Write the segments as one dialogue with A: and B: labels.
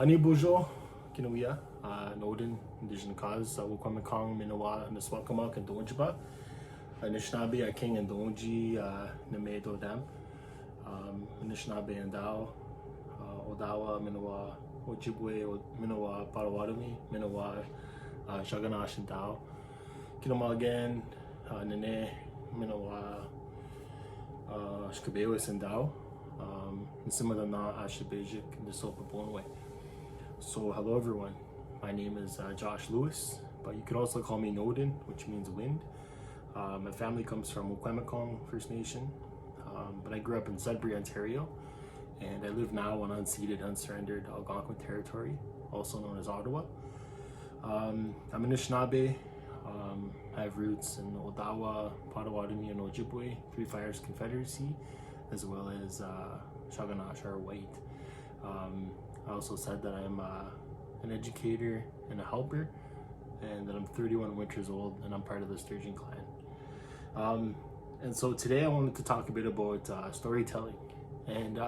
A: Ani Bonjour, Kinuia, Nodin, Indigenous cause, Wukwamikong, Minowa, and the Swakamak and Donjiba, Anishinaabe, King and Donji, Namedo Dam, Anishinaabe and Dao, Ottawa, Minowa, Ojibwe, Minowa, Potawatomi, Minowa, Shaganash and Dao, Kinamagan, Nene, Minowa, Shkabewis and Dao, and some of them not Ashabajik and the Sopa Bonway. So hello everyone, my name is Josh Lewis, but you could also call me Nodin, which means wind. My family comes from Wukwamikong First Nation, but I grew up in Sudbury, Ontario, and I live now on unceded, unsurrendered Algonquin territory, also known as Ottawa. I'm Anishinaabe. I have roots in Ottawa, Potawatomi, and Ojibwe, Three Fires Confederacy, as well as Shaganash or White. I also said that I'm an educator and a helper, and that I'm 31 winters old, and I'm part of the Sturgeon clan. And so today I wanted to talk a bit about storytelling. And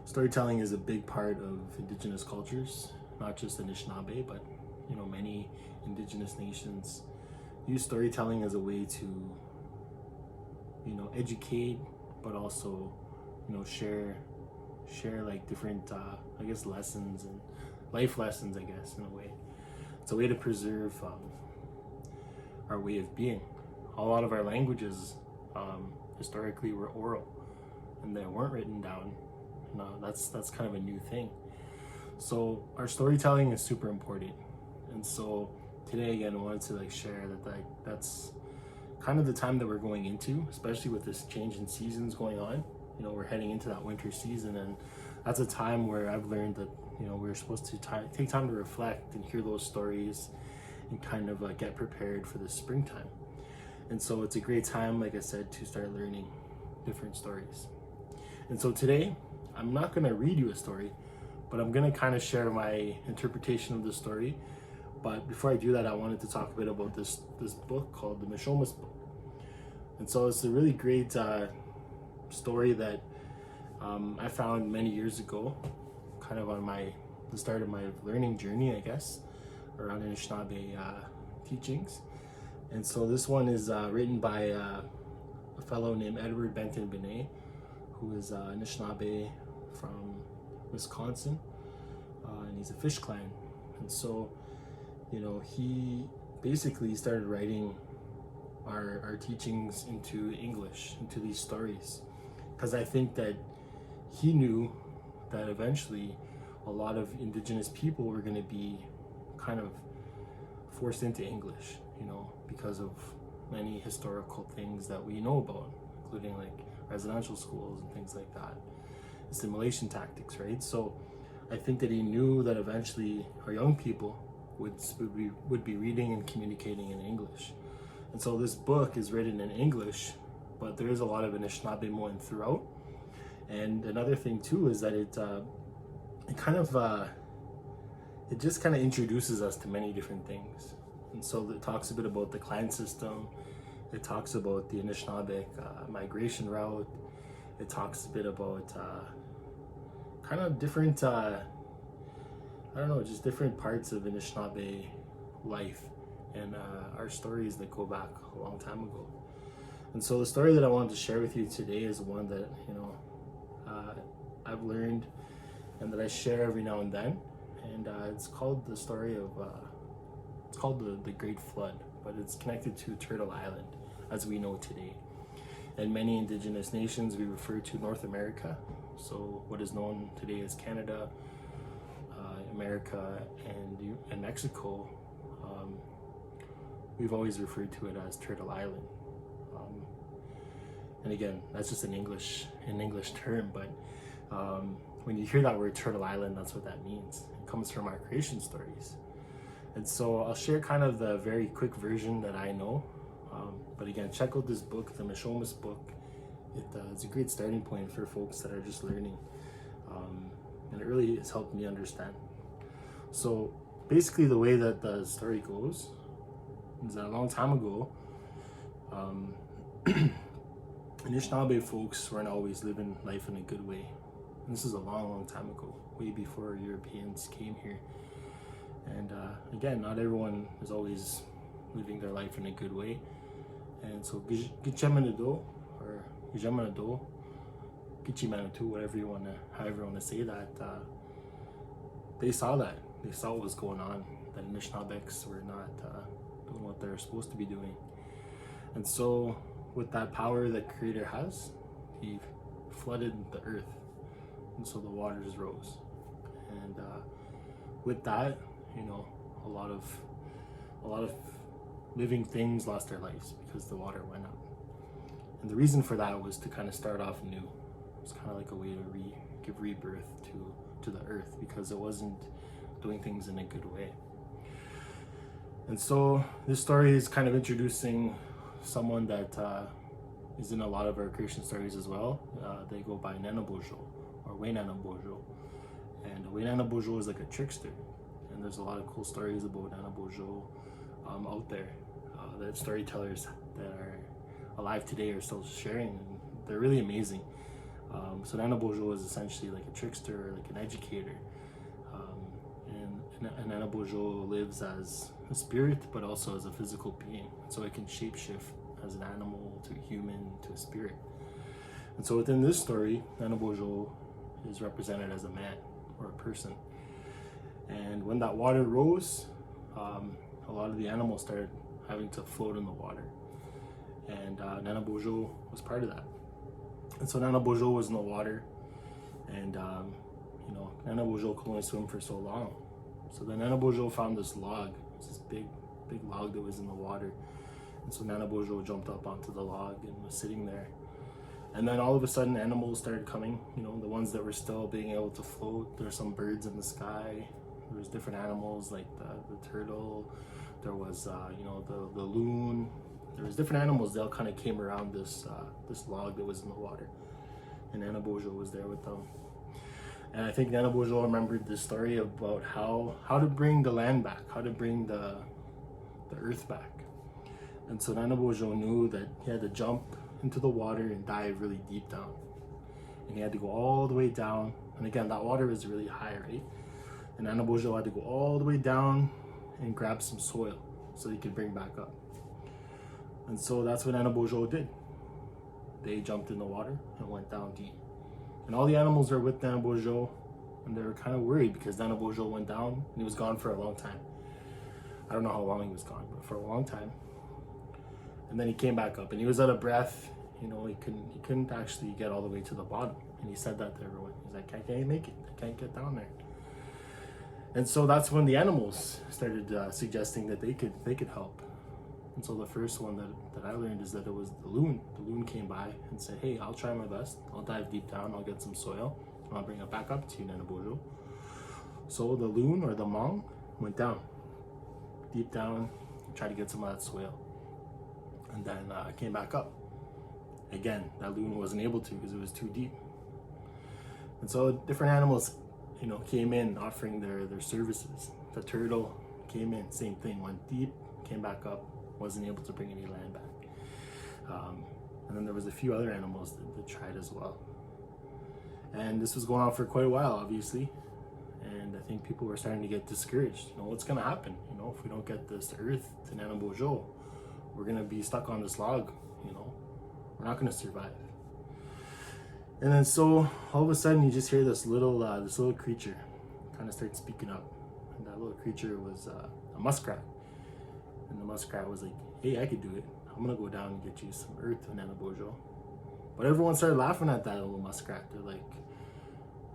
A: storytelling is a big part of Indigenous cultures, not just Anishinaabe, but many Indigenous nations use storytelling as a way to educate, but also share like different I guess lessons and life lessons, I guess, in a way. It's a way to preserve our way of being. A lot of our languages historically were oral and they weren't written down. That's kind of a new thing. So our storytelling is super important. And so today again I wanted to share that that's kind of the time that we're going into, especially with this change in seasons going on. We're heading into that winter season, and that's a time where I've learned that we're supposed to take time to reflect and hear those stories and kind of get prepared for the springtime. And so it's a great time, like I said, to start learning different stories. And so today I'm not going to read you a story, but I'm going to kind of share my interpretation of the story. But before I do that, I wanted to talk a bit about this book called the Michomas Book. And so it's a really great story that I found many years ago, kind of on the start of my learning journey, I guess, around Anishinaabe teachings. And so this one is written by a fellow named Edward Benton Benet, who is Anishinaabe from Wisconsin, and he's a fish clan. And so he basically started writing our teachings into English, into these stories, because I think that he knew that eventually a lot of Indigenous people were going to be kind of forced into English, because of many historical things that we know about, including like residential schools and things like that, assimilation tactics, right? So I think that he knew that eventually our young people would be reading and communicating in English. And so this book is written in English, but there is a lot of Anishinaabe Moan throughout. And another thing too is that it just kind of introduces us to many different things. And so it talks a bit about the clan system. It talks about the Anishinaabe migration route. It talks a bit about kind of different just different parts of Anishinaabe life and our stories that go back a long time ago. And so the story that I wanted to share with you today is one that I've learned and that I share every now and then, and it's called the story of it's called the Great Flood, but it's connected to Turtle Island as we know today. And many Indigenous nations, we refer to North America, so what is known today as Canada, America, and Mexico, we've always referred to it as Turtle Island. And again, that's just an English term, but when you hear that word Turtle Island, that's what that means. It comes from our creation stories. And so I'll share kind of the very quick version that I know. But again, check out this book, the Michomas Book. It's a great starting point for folks that are just learning. And it really has helped me understand. So basically the way that the story goes is that a long time ago, Anishinaabe folks weren't always living life in a good way. And this is a long time ago, way before Europeans came here. And again, not everyone is always living their life in a good way. And so Gichemanado or Gichemanado, Gichimanatu, however you want to say that, they saw that. They saw what was going on, that Anishinaabeks were not doing what they're supposed to be doing. And so with that power that Creator has, he flooded the earth, and so the waters rose. And with that, you know, a lot of living things lost their lives because the water went up. And the reason for that was to kind of start off new. It was kind of like a way to give rebirth to the earth, because it wasn't doing things in a good way. And so this story is kind of introducing someone that is in a lot of our creation stories as well. They go by Nanabojo or Wainanabojo. And Wainanabojo is like a trickster. And there's a lot of cool stories about Nanabojo out there that storytellers that are alive today are still sharing. And they're really amazing. So Nanabojo is essentially like a trickster, like an educator. And Nanabojo lives as a spirit, but also as a physical being. So it can shapeshift as an animal to a human to a spirit. And so within this story, Nanabojo is represented as a man or a person. And when that water rose, a lot of the animals started having to float in the water. And Nanabojo was part of that. And so Nanabojo was in the water, and you know, Nanabojo could only swim for so long. So then Nanabojo found this log. It was this big log that was in the water. And so Nanabojo jumped up onto the log and was sitting there. And then all of a sudden animals started coming, you know, the ones that were still being able to float. There were some birds in the sky. There was different animals like the turtle. There was, you know, the loon. There was different animals that all kind of came around this log that was in the water. And Nanabojo was there with them. And I think Nanabojo remembered this story about how to bring the land back, how to bring the earth back. And so Nanabojo knew that he had to jump into the water and dive really deep down. And he had to go all the way down. And again, that water was really high, right? And Nanabojo had to go all the way down and grab some soil so he could bring back up. And so that's what Nanabojo did. They jumped in the water and went down deep. And all the animals were with Nanabojo, and they were kind of worried because Nanabojo went down and he was gone for a long time. I don't know how long he was gone, but for a long time. And then he came back up and he was out of breath. You know, he couldn't actually get all the way to the bottom. And he said that to everyone. He's like, I can't make it. I can't get down there. And so that's when the animals started suggesting that they could help. And so the first one that I learned is that it was the loon. The loon came by and said, hey, I'll try my best. I'll dive deep down. I'll get some soil. And I'll bring it back up to you, Nanabojo. So the loon or the Hmong went down, deep down, tried to get some of that soil. And then came back up. Again, that loon wasn't able to because it was too deep. And so different animals, you know, came in offering their services. The turtle came in, same thing, went deep, came back up, wasn't able to bring any land back. And then there was a few other animals that tried as well. And this was going on for quite a while, obviously. And I think people were starting to get discouraged. You know, what's gonna happen? You know, if we don't get this earth to Nanabojo, we're gonna be stuck on this log, you know, we're not gonna survive. And then so all of a sudden you just hear this little creature kind of start speaking up. And that little creature was a muskrat. And the muskrat was like, hey, I could do it. I'm gonna go down and get you some earth to Nanabojo. But everyone started laughing at that little muskrat. They're like,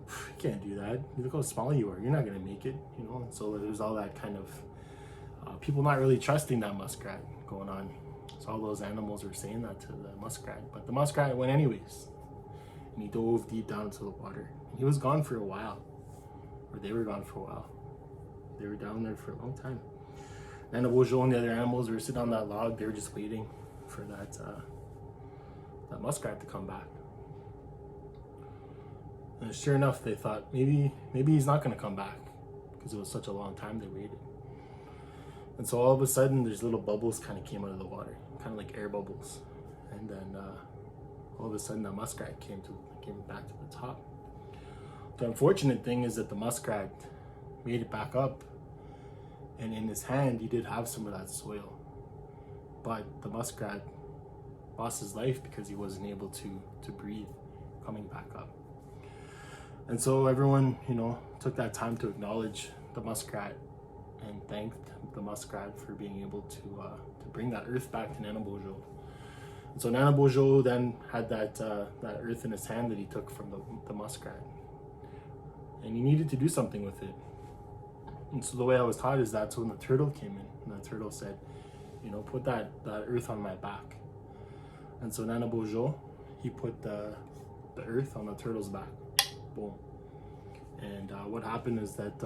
A: you can't do that. Look how small you are. You're not gonna make it, you know? And so there's all that kind of people not really trusting that muskrat going on. So all those animals were saying that to the muskrat. But the muskrat went anyways. And he dove deep down into the water. And he was gone for a while. Or they were gone for a while. They were down there for a long time. Nanabojo and the other animals were sitting on that log. They were just waiting for that muskrat to come back. And sure enough, they thought maybe he's not going to come back because it was such a long time they waited. And so all of a sudden, there's little bubbles kind of came out of the water, kind of like air bubbles. And then all of a sudden, that muskrat came back to the top. The unfortunate thing is that the muskrat made it back up, and in his hand he did have some of that soil, but the muskrat lost his life because he wasn't able to breathe coming back up. And so everyone, took that time to acknowledge the muskrat and thanked the muskrat for being able to bring that earth back to Nana Bonjour. And so Nana Bonjour then had that earth in his hand that he took from the muskrat, and he needed to do something with it. And so the way I was taught is that when the turtle came in, and the turtle said, put that earth on my back. And so Nana Bonjour, he put the earth on the turtle's back. Boom. And what happened is that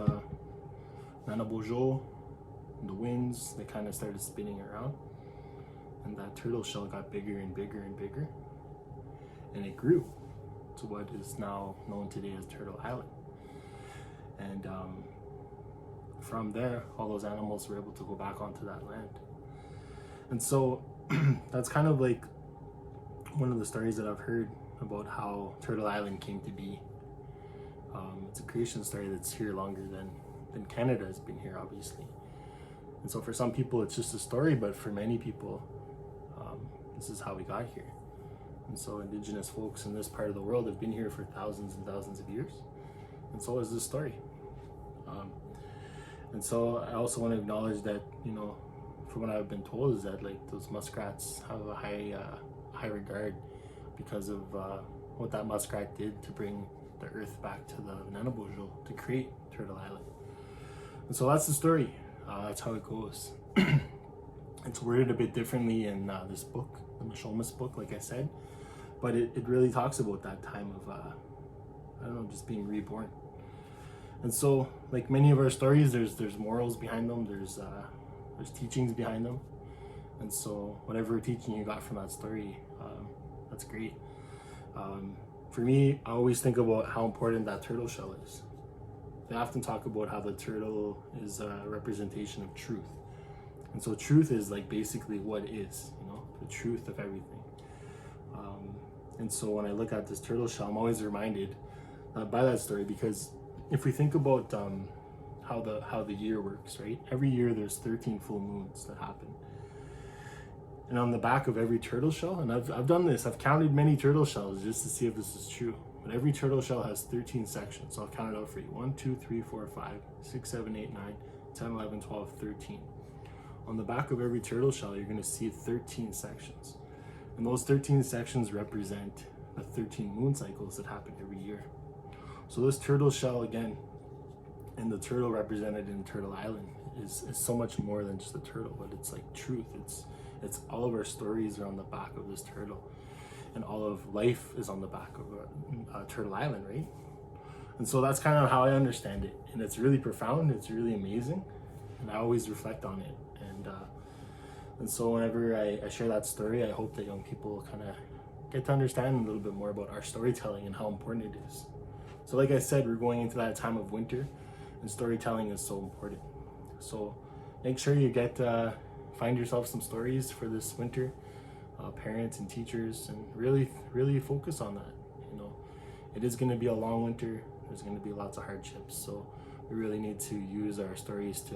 A: Nana Bonjour, the winds, they kind of started spinning around, and that turtle shell got bigger and bigger and bigger, and it grew to what is now known today as Turtle Island. And from there, all those animals were able to go back onto that land. And so that's kind of like one of the stories that I've heard about how Turtle Island came to be. It's a creation story that's here longer than Canada has been here, obviously. And so for some people it's just a story, but for many people this is how we got here. And so Indigenous folks in this part of the world have been here for thousands and thousands of years, and so is this story. And so I also want to acknowledge that, from what I've been told, is that like those muskrats have a high regard because of what that muskrat did to bring the earth back to the Nana Bonjour to create Turtle Island. And so that's the story. That's how it goes. It's worded a bit differently in this book, the Michomas Book, like I said, but it really talks about that time of just being reborn. And so, like many of our stories, there's morals behind them, there's teachings behind them. And so whatever teaching you got from that story, that's great. For me, I always think about how important that turtle shell is. They often talk about how the turtle is a representation of truth. And so truth is like basically what is, the truth of everything. And so when I look at this turtle shell, I'm always reminded by that story, because if we think about how the year works, right? Every year there's 13 full moons that happen. And on the back of every turtle shell, and I've done this, I've counted many turtle shells just to see if this is true. But every turtle shell has 13 sections. So I'll count it out for you. 1, 2, 3, 4, 5, 6, 7, 8, 9, 10, 11, 12, 13. On the back of every turtle shell, you're going to see 13 sections. And those 13 sections represent the 13 moon cycles that happen every year. So this turtle shell, again, and the turtle represented in Turtle Island is so much more than just a turtle, but it's like truth. It's all of our stories are on the back of this turtle, and all of life is on the back of Turtle Island, right? And so that's kind of how I understand it, and it's really profound, it's really amazing, and I always reflect on it. And so whenever I share that story, I hope that young people kind of get to understand a little bit more about our storytelling and how important it is. So like I said, we're going into that time of winter, and storytelling is so important. So make sure you find yourself some stories for this winter, parents and teachers, and really focus on that. It is going to be a long winter. There's going to be lots of hardships, so we really need to use our stories to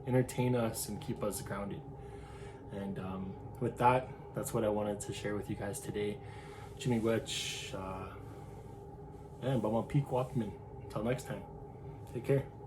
A: entertain us and keep us grounded. And with that, that's what I wanted to share with you guys today. Chimigwech, and Bama Peak Walkman. Until next time, take care.